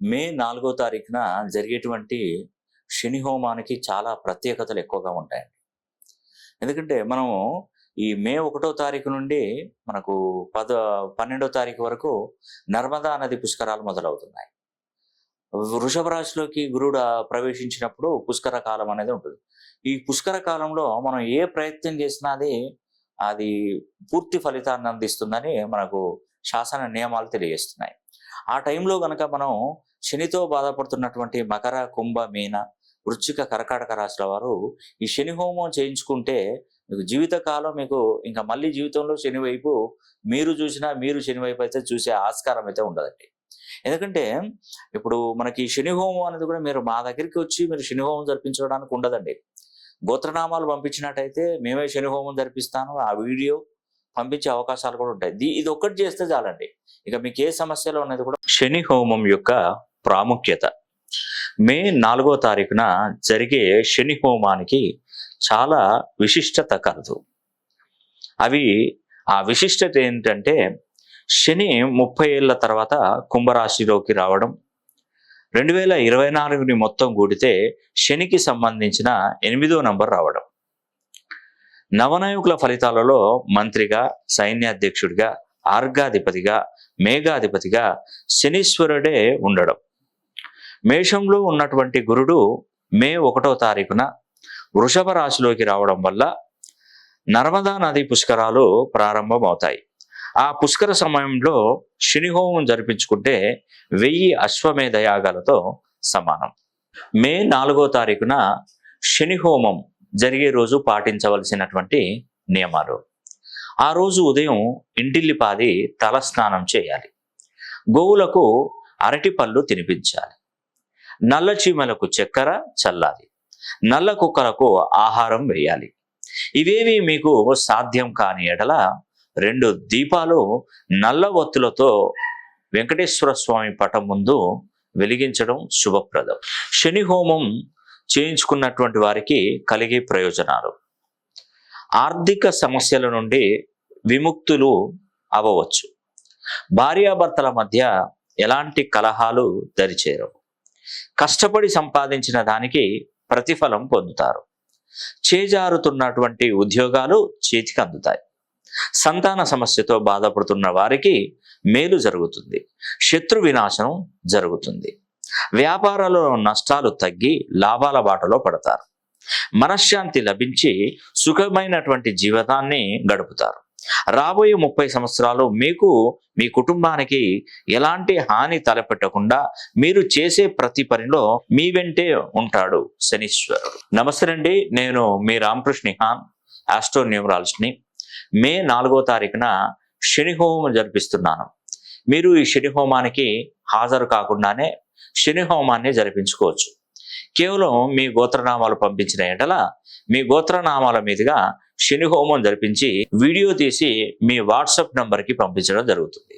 మే 4వ తారీఖున జరిగేటువంటి శని హోమానికి చాలా ప్రత్యేకతలు ఎక్కువగా ఉంటాయండి. ఎందుకంటే మనము ఈ మే 1వ తారీఖు నుండి మనకు 12వ తారీఖు వరకు నర్మదా నది పుష్కరాలు మొదలవుతున్నాయి. వృషభ రాశిలోకి గురుడు ప్రవేశించినప్పుడు పుష్కర కాలం అనేది ఉంటుంది. ఈ పుష్కర కాలంలో మనం ఏ ప్రయత్నం చేసినా అది పూర్తి ఫలితాన్ని అందిస్తుందని మనకు శాసన నియమాలు తెలియజేస్తున్నాయి. ఆ టైంలో గనక మనం శనితో బాధపడుతున్నటువంటి మకర, కుంభ, మీన, వృశ్చిక, కర్కాటక రాశుల వారు ఈ శని హోమం చేయించుకుంటే మీకు జీవితకాలం మీకు ఇంకా మళ్ళీ జీవితంలో శని వైపు మీరు శని వైపు అయితే చూసే ఆస్కారం అయితే ఉండదండి. ఎందుకంటే ఇప్పుడు మనకి శని హోమం అనేది కూడా మీరు మా దగ్గరికి వచ్చి మీరు శని హోమం జరిపించడానికి ఉండదండి. గోత్రనామాలు పంపించినట్టయితే మేమే శని హోమం జరిపిస్తాను, ఆ వీడియో పంపించే అవకాశాలు కూడా ఉంటాయి. ఇది ఒక్కటి చేస్తే చాలండి, ఇక మీకు ఏ సమస్యలో ఉన్నది కూడా. శని హోమం యొక్క ప్రాముఖ్యత. మే 4వ తారీఖున జరిగే శని హోమానికి చాలా విశిష్టత కలదు. ఆ విశిష్టత ఏంటంటే శని 30 ఏళ్ల తర్వాత కుంభరాశిలోకి రావడం, 2024ని మొత్తం కూడితే శనికి సంబంధించిన 8వ నంబర్ రావడం, నవనాయకుల ఫలితాలలో మంత్రిగా, సైన్యాధ్యక్షుడిగా, ఆర్గాధిపతిగా, మేఘాధిపతిగా శనీశ్వరుడే ఉండడం, మేషంలో ఉన్నటువంటి గురుడు మే 1వ తారీఖున వృషభ రాశిలోకి రావడం వల్ల నర్మదా నది పుష్కరాలు ప్రారంభమవుతాయి. ఆ పుష్కర సమయంలో శని హోమం జరిపించుకుంటే 1000 అశ్వమేధ యాగాలతో సమానం. మే 4వ తారీఖున శని హోమం జరిగే రోజు పాటించవలసినటువంటి నియమాలు. ఆ రోజు ఉదయం ఇంటిల్లిపాది తలస్నానం చేయాలి. గోవులకు అరటి పళ్ళు తినిపించాలి. నల్ల చీమలకు చక్కెర చల్లాలి. నల్ల కుక్కలకు ఆహారం వేయాలి. ఇవేవి మీకు సాధ్యం కాని ఎడల 2 దీపాలు నల్ల ఒత్తులతో వెంకటేశ్వర స్వామి పటం ముందు వెలిగించడం శుభప్రదం. శని హోమం చేయించుకున్నటువంటి వారికి కలిగే ప్రయోజనాలు: ఆర్థిక సమస్యల నుండి విముక్తులు అవ్వవచ్చు. భార్యాభర్తల మధ్య ఎలాంటి కలహాలు దరిచేరవు. కష్టపడి సంపాదించిన దానికి ప్రతిఫలం పొందుతారు. చేజారుతున్నటువంటి ఉద్యోగాలు చేతికి అందుతాయి. సంతాన సమస్యతో బాధపడుతున్న వారికి మేలు జరుగుతుంది. శత్రు వినాశనం జరుగుతుంది. వ్యాపారాలలో నష్టాలు తగ్గి లాభాల బాటలో పడతారు. మనశ్శాంతి లభించి సుఖమైనటువంటి జీవితాన్ని గడుపుతారు. రాబోయే 30 సంవత్సరాలు మీకు, మీ కుటుంబానికి ఎలాంటి హాని తలపెట్టకుండా మీరు చేసే ప్రతి పనిలో మీ వెంటే ఉంటాడు శనీశ్వరుడు. నమస్తే అండి, నేను మీ రామకృష్ణ హాన్, ఆస్ట్రో న్యూమరాలజిస్ట్ని. మే 4వ తారీఖున శని హోమం జరిపిస్తున్నాను. మీరు ఈ శని హోమానికి హాజరు కాకుండానే శని హోమాన్ని జరిపించుకోవచ్చు. కేవలం మీ గోత్రనామాలు పంపించిన ఎడల మీ గోత్రనామాల మీదుగా శని హోమం జరిపించి వీడియో తీసి మీ వాట్సాప్ నంబర్కి పంపించడం జరుగుతుంది.